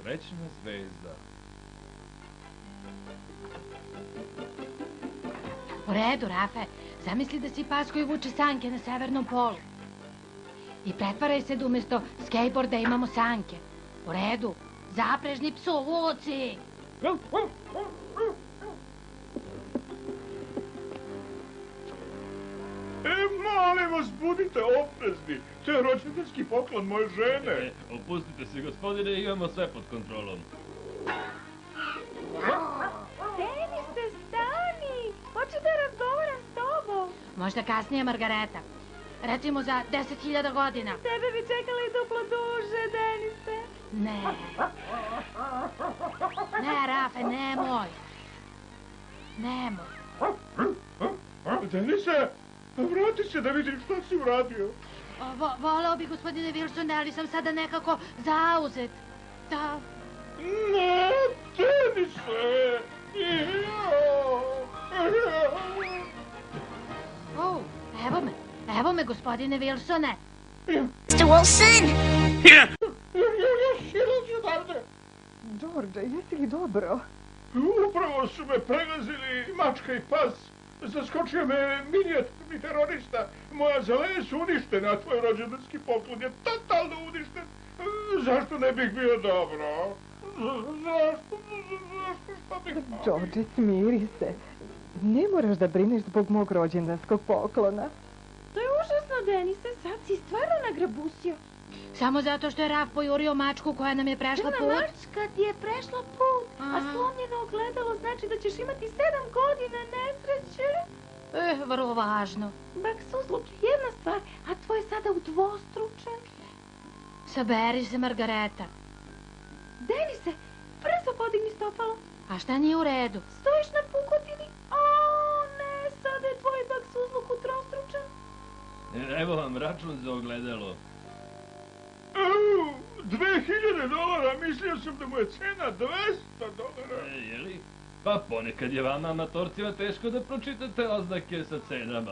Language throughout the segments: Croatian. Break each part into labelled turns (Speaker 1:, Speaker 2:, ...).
Speaker 1: srećna zvezda.
Speaker 2: U redu, Rafe. Zamisli da si pas koji vuče sanke na severnom polu. I pretvaraj se da umjesto skateboarda imamo sanke. U redu. Zaprežni psu, vuci!
Speaker 3: Molim vas, budite oprezni. To je rođendanski poklon moje žene.
Speaker 1: Opustite se, gospodine, imamo sve pod kontrolom.
Speaker 4: Denise, stani! Hoću da razgovaram s tobom.
Speaker 2: Možda kasnije, Margareta. Recimo za 10.000 godina.
Speaker 4: Tebe bi čekali duplo duže, Denise.
Speaker 2: Ne. Ne, Rafe, nemoj. Nemoj.
Speaker 3: Denise, vrati se da vidim šta si uradio.
Speaker 2: Voleo bi, gospodine Wilson, ali sam sada nekako zauzet. Da...
Speaker 3: Ne, Denise!
Speaker 2: Evo me, gospodine Wilsone.
Speaker 5: Mr. Wilson!
Speaker 6: George, jesi li dobro?
Speaker 3: Upravo su me pregazili mačka i pas. Zaskočio me minijaturni terorista. Moja zaleja su uništena, a tvoj rođendanski poklon je totalno uništen. Zašto ne bih bio dobro? Zašto? Šta bih...
Speaker 6: George, smiri se. Ne moraš da brineš zbog mog rođendanskog poklona.
Speaker 4: To je užasno, Denise. Sad si stvarno nagrabusio.
Speaker 2: Samo zato što je Raf pojurio mačku koja nam je prešla put.
Speaker 4: Mačka ti je prešla put, a slomljeno ogledalo znači da ćeš imati 7 godina nesreće.
Speaker 2: Vrlo važno.
Speaker 4: Baksuzluk je jedna stvar, a tvoj je sada udvostručen.
Speaker 2: Saberi se, Margareta.
Speaker 4: Denise, brzo podigni stopalo.
Speaker 2: A šta nije u redu?
Speaker 4: Stojiš na pukotini. O, ne, sada je tvoj baksuzluk utrostručen.
Speaker 1: Evo vam račun za ogledalo.
Speaker 3: $2000, mislio sam da mu je cena $200.
Speaker 1: Jeli? Pa ponekad je vama amatorcima teško da pročitate oznake sa cenama.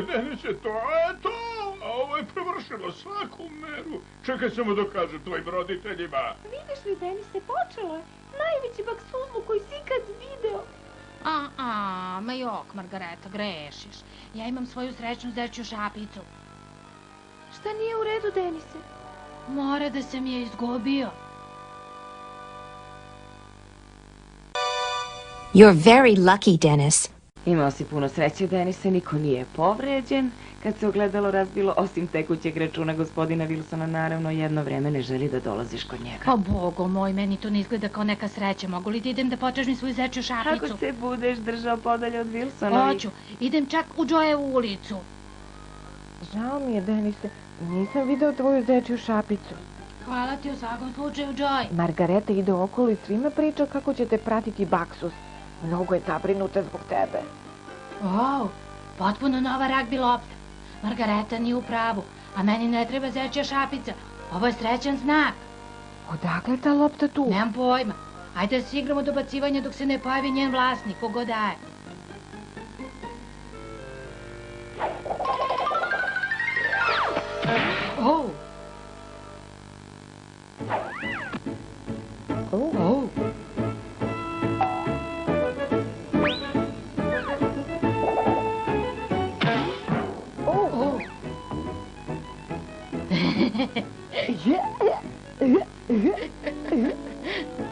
Speaker 3: Ne se to, ovo je prevršilo svaku meru. Čekaj samo da kažem tvojim roditeljima.
Speaker 4: Vidiš li, Denise, počelo je. Najveći baksuzluk koji si ikad video.
Speaker 2: Ma jok, Margareta, grešiš. Ja imam svoju srećnu zečju šapicu.
Speaker 4: Šta nije u redu, Denise?
Speaker 2: Mora da sam je izgubio.
Speaker 5: You're very lucky, Dennis.
Speaker 7: Imao si puno sreće, Denise, niko nije povređen. Kad se ogledalo razbilo, osim tekućeg računa gospodina Wilsona, naravno jedno vreme ne želi da dolaziš kod njega.
Speaker 2: O, Bogo moj, meni to ne izgleda kao neka sreća. Mogu li da idem da potražim svoju zečju šapicu?
Speaker 7: Ako se budeš držao podalje od Wilsona...
Speaker 2: Hoću, idem čak u Joyevu ulicu.
Speaker 6: Žao mi je, Denise, nisam video tvoju zečju šapicu.
Speaker 2: Hvala ti u svakom slučaju, Joy.
Speaker 6: Margareta ide okolo i svima priča kako će te pratiti baksus. Mnogo je zabrinuta zbog tebe.
Speaker 2: Potpuno nova ragbi lopta. Margareta nije u pravu, a meni ne treba zečja šapica. Ovo je srećan znak.
Speaker 6: Odakle je ta lopta tu?
Speaker 2: Nemam pojma. Ajde da se igramo dobacivanja dok se ne pojavi njen vlasnik, kogo daje.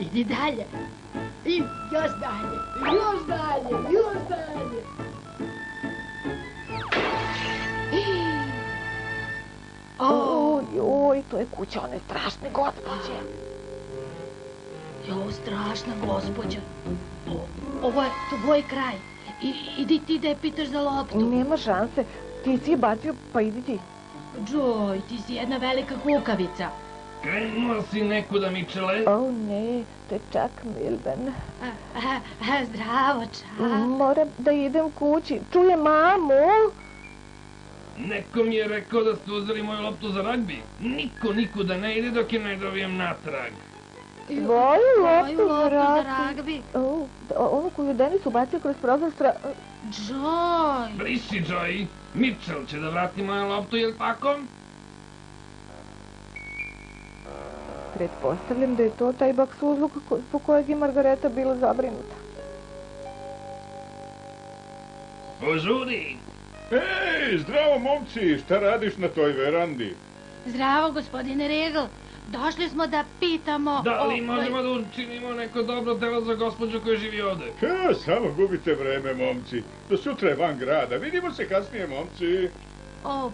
Speaker 2: Idi dalje. I još dalje. Još dalje. Još dalje.
Speaker 6: Oj, to je kuća one strašne gospođe.
Speaker 2: Jo, strašna gospođa. Ovo je tvoj kraj. Idi ti da je pitaš za loptu.
Speaker 6: Nema šanse. Ti si je bacio, pa idi ti.
Speaker 2: Joy, ti si jedna velika kukavica.
Speaker 1: Krenuo si nekuda, Michele?
Speaker 6: O ne, to je čak Milben.
Speaker 2: Zdravo, čak.
Speaker 6: Moram da idem kući. Čujem mamu.
Speaker 1: Neko mi je rekao da ste uzeli moju loptu za ragbi. Niko nikuda ne ide dok je ne dobijem natrag.
Speaker 6: Tvoju loptu za
Speaker 2: ragbi?
Speaker 6: Onu koju Denis ubacio kroz prozor
Speaker 2: Joy!
Speaker 1: Briši, Joy. Mitchell će da vrati moju loptu, jel tako?
Speaker 6: Pretpostavljam da je to taj baksuzluk zbog kojeg je Margareta bila zabrinuta.
Speaker 1: Požuri!
Speaker 3: Ej, zdravo momci, šta radiš na toj verandi?
Speaker 2: Zdravo, gospodine Regl. Došli smo da pitamo...
Speaker 1: Da li možemo da učinimo neko dobro delo za gospođu koja živi ovde?
Speaker 3: Samo gubite vreme, momci. Do sutra je van grada. Vidimo se kasnije, momci.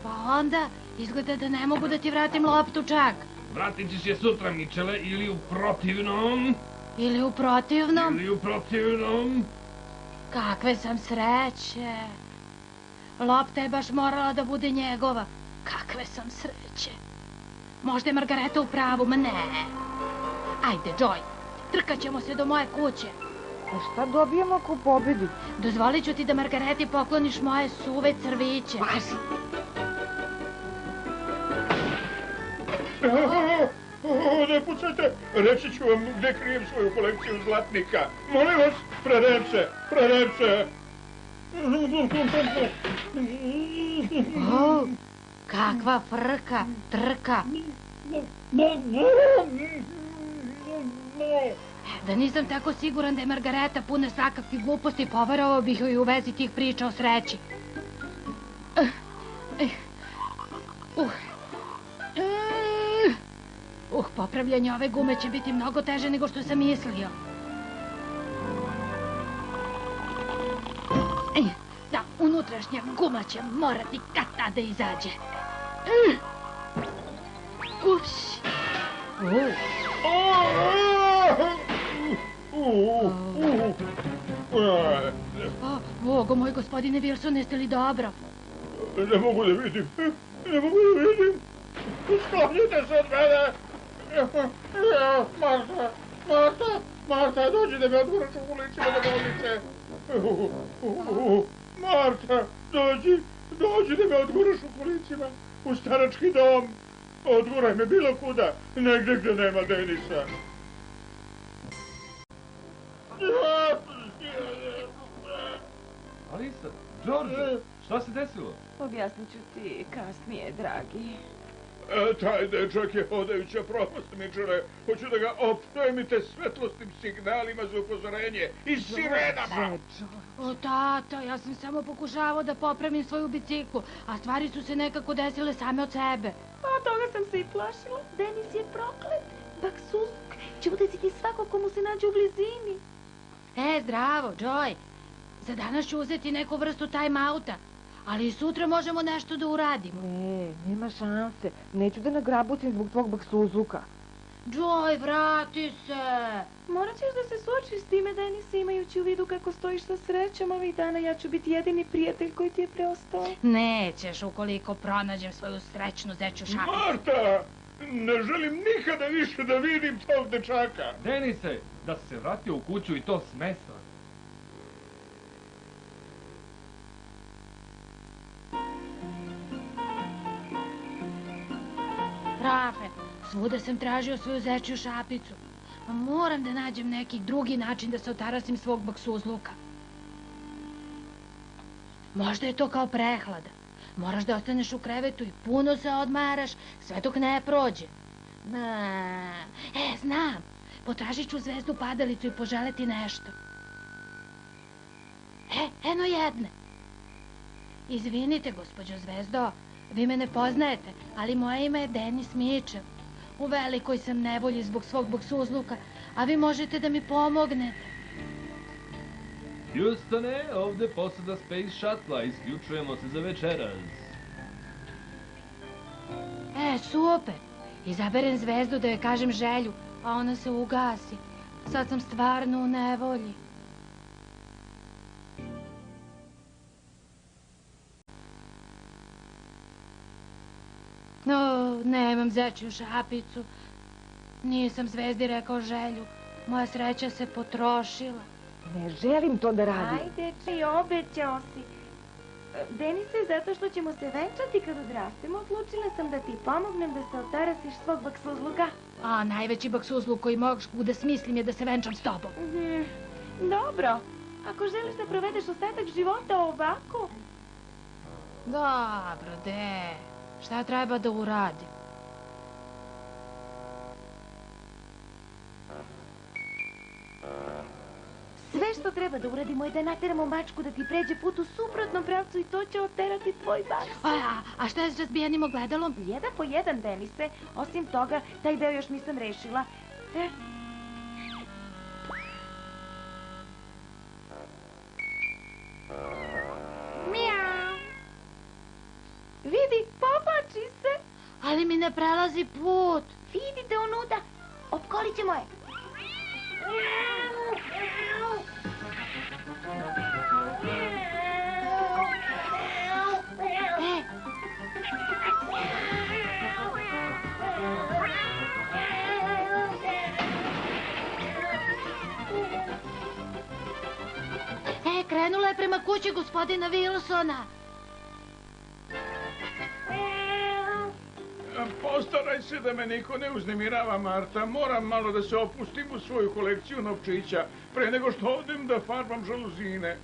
Speaker 2: Pa onda, izgleda da ne mogu da ti vratim loptu čak.
Speaker 1: Vratit ćeš je sutra, Mičele, ili u protivnom...
Speaker 2: Ili u protivnom?
Speaker 1: Ili u protivnom...
Speaker 2: Kakve sam sreće. Lopta je baš morala da bude njegova. Kakve sam sreće. Možda je Margareta u pravu, ma ne. Ajde, Joy, trkat ćemo se do moje kuće.
Speaker 6: A šta dobijemo ako pobedi?
Speaker 2: Dozvolit ću ti da Margareti pokloniš moje suve crviće.
Speaker 6: Pazi.
Speaker 3: Ne pucajte, reći ću vam gde krijem svoju kolekciju zlatnika. Molim vas, prerece.
Speaker 2: Kakva frka, trka. Da nisam tako siguran da je Margareta puna svakakvih gluposti, poverovao bih joj u vezi tih priča o sreći. Popravljanje ove gume će biti mnogo teže nego što sam mislio. Da, unutrašnja guma će morati kad tada izađe. Ups. Bogo moj, gospodine Wilson, jeste li dobro?
Speaker 3: Ne mogu da vidim. Sklonite se od mene. Marta, dođi da me odguraš u kulićima do bolnice. Marta, dođi da me odguraš u kulićima u starački dom. Odguraj me bilo kuda, negdje gdje nema Denisa.
Speaker 1: Alisa, Đorđe, šta se desilo?
Speaker 7: Objasnit ću ti kasnije, dragi.
Speaker 3: Taj dečak je hodajuća propast, Mičele. Hoću da ga opremite svetlosnim signalima za upozorenje i sirenama.
Speaker 2: Tata, ja sam samo pokušavao da popravim svoju biciklu, a stvari su se nekako desile same od sebe.
Speaker 4: Toga sam se i plašila. Denis je proklet. Baksuzluk će udesiti svako komu se nađe u blizini.
Speaker 2: Zdravo, Joy. Za danas ću uzeti neku vrstu time-outa, ali i sutra možemo nešto da uradimo.
Speaker 6: Nema šanse. Neću da nagrabutim zbog tvog baksuzluka.
Speaker 2: Joy, vrati se.
Speaker 4: Morat ćeš da se suočiš s time, Denis, imajući u vidu kako stojiš sa srećom ovih dana. Ja ću biti jedini prijatelj koji ti je preostao.
Speaker 2: Nećeš ukoliko pronađem svoju srećnu zeću šapicu.
Speaker 3: Marta, ne želim nikada više da vidim tog dečaka.
Speaker 1: Denise, da se vratio u kuću i to smesa.
Speaker 2: Rafe, svuda sam tražio svoju zečju šapicu. Moram da nađem neki drugi način da se otarasim svog baksuzluka. Možda je to kao prehlada. Moraš da ostaneš u krevetu i puno se odmaraš sve dok ne prođe. Znam. Potražit ću zvezdu padalicu i poželeti nešto. Eno jedne. Izvinite, gospođo Zvezdo, vi me ne poznajete, ali moje ime je Denis Mitchell. U velikoj sam nevolji zbog svog baksuzluka, a vi možete da mi pomognete.
Speaker 1: Houstone, ovde posada Space Shuttle-a, isključujemo se za večeras.
Speaker 2: Super. Izaberem zvezdu da joj kažem želju, a ona se ugasi. Sad sam stvarno u nevolji. Nemam zečju šapicu. Nisam zvezdi rekao želju. Moja sreća se potrošila.
Speaker 6: Ne želim to da radim.
Speaker 4: Ajde, či obećao si. Denise, zato što ćemo se venčati kad odrastemo, odlučila sam da ti pomognem da se otarasiš svog baksuzluka.
Speaker 2: Najveći baksuzluk koji mogu da smislim je da se venčam s tobom.
Speaker 4: Dobro. Ako želiš da provedeš ostatak života ovako...
Speaker 2: Dobro, šta treba da uradim?
Speaker 4: Sve što treba da uradimo je da nateramo mačku da ti pređe put u suprotnom pravcu i to će oterati tvoj Baksus.
Speaker 2: A šta je s razbijenim ogledalom?
Speaker 4: Jedan po jedan, Denise. Osim toga, taj deo još nisam rešila. Mijau. Vidi, povlači se.
Speaker 2: Ali mi ne prelazi put.
Speaker 4: Vidite unuda. Opkolit ćemo je.
Speaker 2: Krenula je prema kući gospodina Wilsona.
Speaker 3: Postaraj se da me niko ne uznemirava, Marta. Moram malo da se opustim u svoju kolekciju novčića pre nego što odem da farbam žaluzine.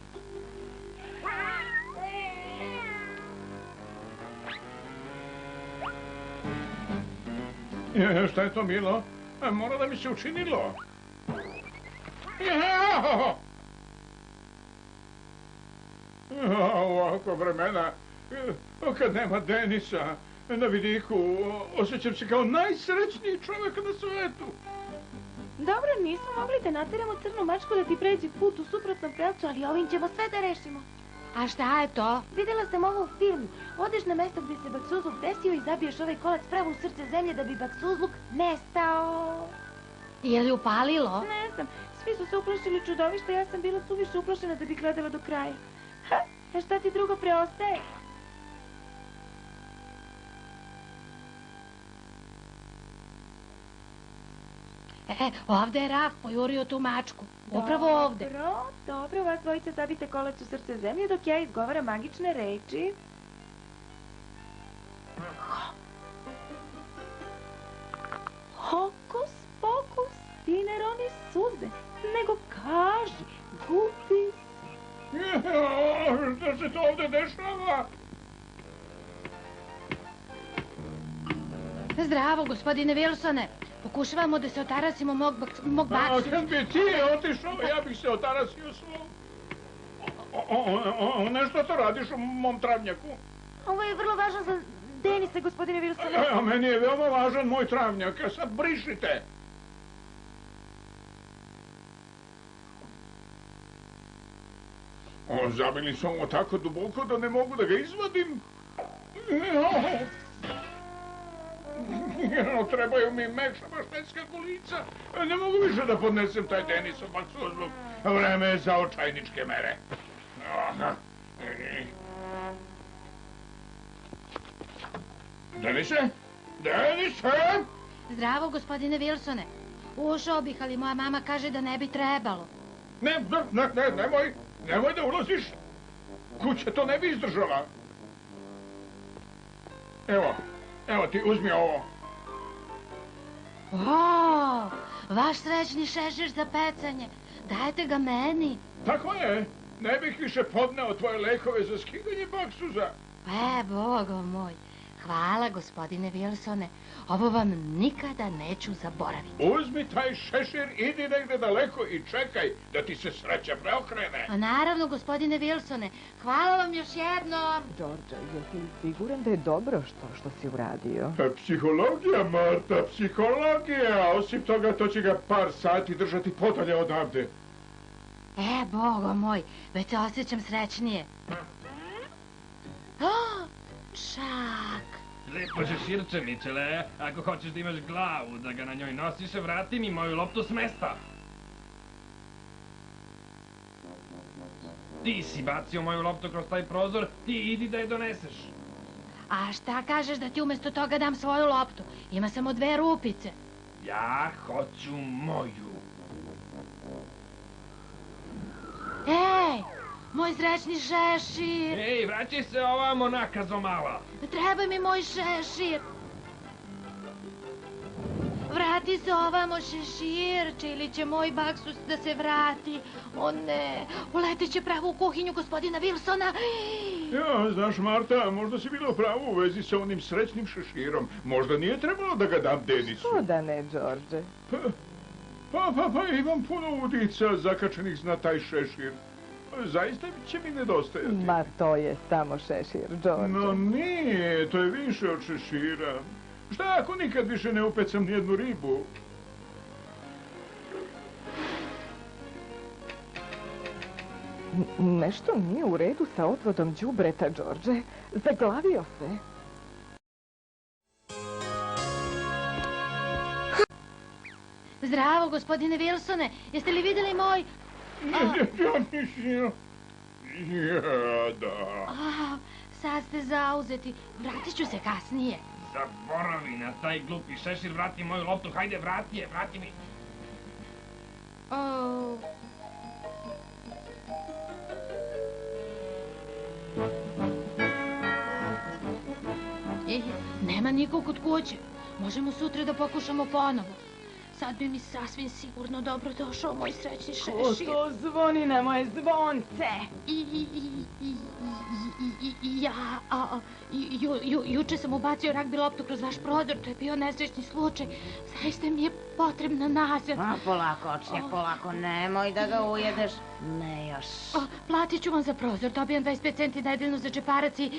Speaker 3: Šta je to, Milo? Mora da mi se učinilo. Ovako vremena, kad nema Denisa na vidiku, osjećam se kao najsrećniji čovjek na svetu.
Speaker 4: Dobro, nismo mogli da nateramo crnu mačku da ti pređe put u suprotnom pravcu, ali ovim ćemo sve da rešimo.
Speaker 2: A šta je to?
Speaker 4: Videla sam ovo u filmu. Odeš na mesto gdje se baksuzluk desio i zabiješ ovaj kolac pravo u srce zemlje da bi baksuzluk nestao.
Speaker 2: Je li upalilo?
Speaker 4: Ne znam, svi su se uplašili čudovišta, ja sam bila suviše uplašena da bi gledala do kraja. A šta ti drugo preostaje?
Speaker 2: Ovde je Raf pojurio tu mačku. Upravo ovde.
Speaker 4: Dobro, vas dvojica zabite kolac u srce zemlje dok ja izgovaram magične reči. Hokus pokus, ti ne roni suze, nego kaži, gubi se.
Speaker 3: Šta se to ovde dešava?
Speaker 2: Zdravo, gospodine Wilsone. Pokušavamo da se otarasimo mog Baksusa.
Speaker 3: Kad bi ti otišao, ja bih se otarasio svom. Nešto to radiš u mom travnjaku?
Speaker 4: Ovo je vrlo važno za Denisa, gospodine Wilsone.
Speaker 3: A meni je veoma važan moj travnjak, a sad brišite. Zabili su ovo tako duboko da ne mogu da ga izvadim. Trebaju mi mekša baštetska kolica. Ne mogu više da podnesem taj Denisov baksuzluk. Vreme je za očajničke mere. Denise? Denise?
Speaker 2: Zdravo, gospodine Wilsone. Ušao bih, ali moja mama kaže da ne bi trebalo.
Speaker 3: Nemoj da ulaziš. Kuća to ne bi izdržala. Evo ti, uzmi ovo.
Speaker 2: O, vaš srećni šešir za pecanje. Dajte ga meni.
Speaker 3: Tako je. Ne bih više podneo tvoje lekove za skidanje baksuza.
Speaker 2: Bogo moj. Hvala, gospodine Wilsone. Ovo vam nikada neću zaboraviti.
Speaker 3: Uzmi taj šešir, idi negde daleko i čekaj da ti se sreća preokrene.
Speaker 2: A naravno, gospodine Wilsone. Hvala vam još jednom.
Speaker 6: Đorđe, jesi li siguran da je dobro što si uradio?
Speaker 3: Psihologija, Marta, psihologija. Osim toga, to će ga par sati držati podalje odavde.
Speaker 2: Bogo moj, već se osjećam srećnije. Čak.
Speaker 1: Lepo šeširče, Mičele. Ako hoćeš da imaš glavu, da ga na njoj nosiš, vrati mi moju loptu s mesta. Ti si bacio moju loptu kroz taj prozor, ti idi da je doneseš.
Speaker 2: A šta kažeš da ti umjesto toga dam svoju loptu? Ima samo 2 rupice.
Speaker 1: Ja hoću moju.
Speaker 2: Moj srećni šešir.
Speaker 1: Vraćaj se ovamo, nakazo mala.
Speaker 2: Treba mi moj šešir. Vrati se ovamo, šeširče, ili će moj baksus da se vrati. O ne, uletit će pravo u kuhinju gospodina Wilsona.
Speaker 3: Znaš, Marta, možda si bila u pravu u vezi sa onim srećnim šeširom. Možda nije trebalo da ga dam Denisu.
Speaker 6: Što da ne, Đorđe?
Speaker 3: Pa, imam puno udica zakačenih zna taj šešir. Zaista će mi nedostajati.
Speaker 6: Ma to je samo šešir, George.
Speaker 3: No nije, to je više od šešira. Šta ako nikad više ne upecam nijednu ribu?
Speaker 6: Nešto nije u redu sa odvodom đubreta, George. Zaglavio se.
Speaker 2: Zdravo, gospodine Wilsone. Jeste li vidjeli moj... Sad ste zauzeti. Vratit ću se kasnije.
Speaker 1: Zaboravi na taj glupi šešir, vrati moju loptu, hajde, vrati je, vrati mi.
Speaker 2: Nema nikog kod kuće. Možemo sutra da pokušamo ponovo. Sad bi mi sasvim sigurno dobro došao moj srećni šešir.
Speaker 7: Ko to zvoni na moje zvonce?
Speaker 2: Juče sam ubacio ragbi loptu kroz vaš prozor, to je bio nesrećni slučaj. Zaista mi je potrebna nazad.
Speaker 8: Polako, očnjak, polako, nemoj da ga ujedeš. Ne još.
Speaker 2: Platit ću vam za prozor, dobijam 25 centi nedeljno za džeparac i...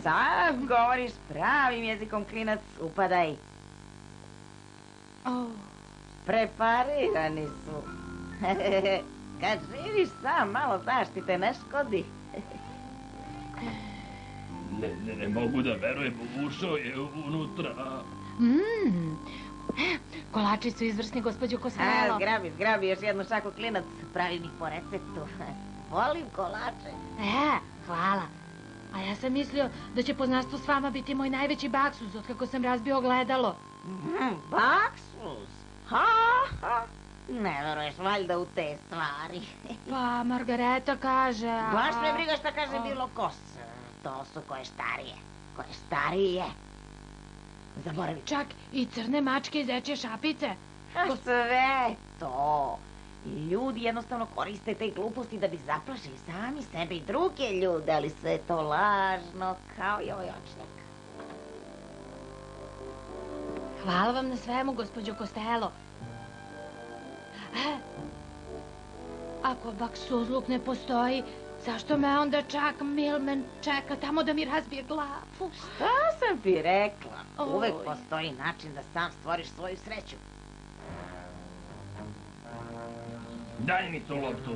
Speaker 8: Sad govoriš pravim jezikom, klinac, upadaj. Preparirani su. Kad živiš sam, malo zaštite ne škodi.
Speaker 1: Ne mogu da verujem, ušao je unutra.
Speaker 2: Kolači su izvrsni, gospođo Costello.
Speaker 8: Zgrabi još jednu šaku, klinac, pravim ih po receptu. Volim kolače.
Speaker 2: Hvala. A ja sam mislio da će poznanstvo s vama biti moj najveći baksuz od kako sam razbio ogledalo.
Speaker 8: Baksuz? Ne veruješ valjda u te stvari.
Speaker 2: Pa, Margareta kaže...
Speaker 8: Baš me briga šta kaže bilo ko. To su koje starije. Zaboravi.
Speaker 2: Čak i crne mačke i zečje šapice.
Speaker 8: Sve to. Ljudi jednostavno koriste te gluposti da bi zaplašili sami sebe i druge ljude, ali sve je to lažno, kao i ovaj očnjak.
Speaker 2: Hvala vam na svemu, gospođo Costello. Ako baksuzluk ne postoji, zašto me onda čak Milman čeka tamo da mi razbije glavu?
Speaker 8: Šta sam ti rekla? Uvek postoji način da sam stvoriš svoju sreću.
Speaker 1: Daj mi tu loptu.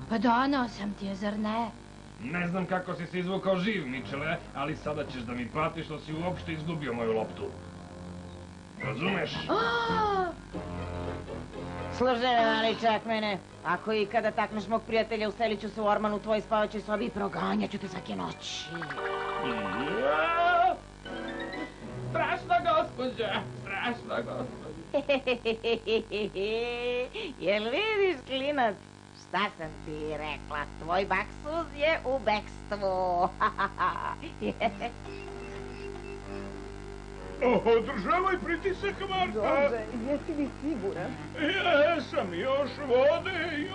Speaker 2: Pa donao sam ti je, zar ne?
Speaker 1: Ne znam kako si se izvukao živ, Mičele, ali sada ćeš da mi platiš što si uopšte izgubio moju loptu. Razumeš?
Speaker 8: Služaj, mali čak mene. Ako ikada takneš mog prijatelja, uselit ću se u orman u tvojoj spavaćoj sobi i proganjat ću te svake noći.
Speaker 1: Strašna gospođa, strašna gospođa.
Speaker 8: Jel vidiš, klinac? Šta sam ti rekla? Tvoj baksuz je u bekstvu.
Speaker 3: Održavaj pritisak, Marta.
Speaker 6: George, jesi li siguran?
Speaker 3: Jesam, još vode.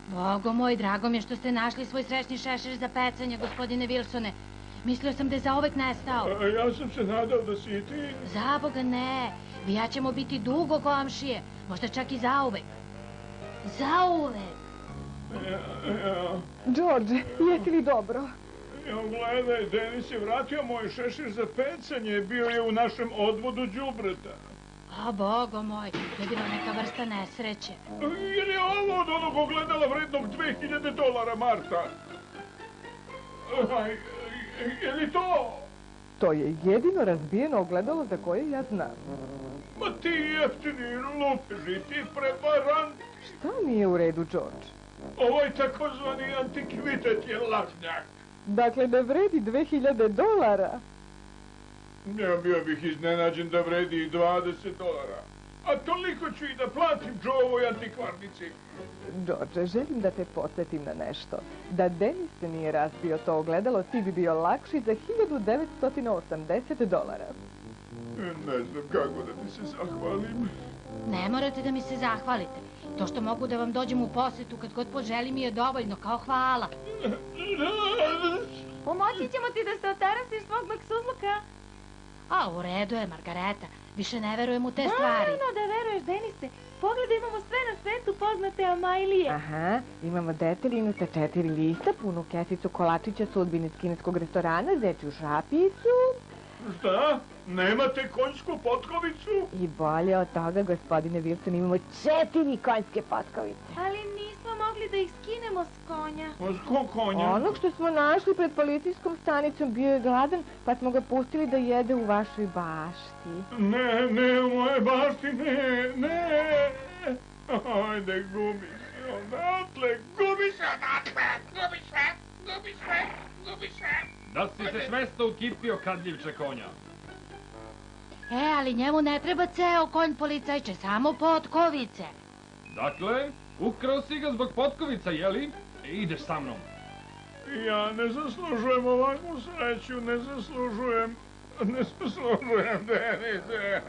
Speaker 2: Bogo moj, drago mi je što ste našli svoj srećni šešir za pecanje, gospodine Wilsone. Mislio sam da je zauvek nestao.
Speaker 3: Ja sam se nadao da si i ti.
Speaker 2: Zaboga ne. Vi ja ćemo biti dugo komšije. Možda čak i zauvek. Zauvek.
Speaker 6: George, jesi li dobro?
Speaker 3: Gledaj, Denis je vratio moj šešir za pecanje. Bio je u našem odvodu đubreta.
Speaker 2: O, Bogo moj, to je bila neka vrsta nesreće.
Speaker 3: Je li ovo od onog ogledala vrednog $2000, Marta? Je li to?
Speaker 6: To je jedino razbijeno ogledalo za koje ja znam.
Speaker 3: Ma ti jeftini lupeži, ti prevarant.
Speaker 6: Šta nije u redu, George?
Speaker 3: Ovaj takozvani antikvitet je lažnjak.
Speaker 6: Dakle, da vredi $2000?
Speaker 3: Ja bio bih iznenađen da vredi i $20. A toliko ću i da platim Joe-ovoj antikvarnici.
Speaker 6: George, želim da te podsjetim na nešto. Da Denis se nije razbio to ogledalo, ti bi bio lakši za $1980.
Speaker 3: Ne znam kako da ti se zahvalim.
Speaker 2: Ne morate da mi se zahvalite. To što mogu da vam dođem u posetu kad god poželim mi je dovoljno, kao hvala.
Speaker 4: Pomoći ćemo ti da se otarasiš svog luksuzluka.
Speaker 2: A, u redu je, Margareta. Više ne verujem u te stvari.
Speaker 4: Naravno da veruješ, Denise. Pogledaj, imamo sve na svetu poznate Amajlije.
Speaker 6: Aha, imamo deteljinu sa 4 lista, punu kesicu kolačića sudbine iz kineskog restorana, zečju šapicu.
Speaker 3: Šta? Nemate konjsku potkovicu?
Speaker 6: I bolje od toga, gospodine Wilson, imamo 4 konjske potkovice.
Speaker 4: Ali nismo mogli da ih skinemo s konja.
Speaker 3: S kog konja?
Speaker 6: Onog što smo našli pred policijskom stanicom bio je gladan, pa smo ga pustili da jede u vašoj bašti.
Speaker 3: Ne, u moje bašti, ne. Ajde, gubi se odatle.
Speaker 1: Da si se smesta ukipio, kadljivče konja.
Speaker 2: Ali njemu ne treba ceo konj, policajče, samo potkovice.
Speaker 1: Dakle, ukrao si ga zbog potkovica, jeli? Ideš sa mnom.
Speaker 3: Ja ne zaslužujem ovakvu sreću, ne zaslužujem, Denise.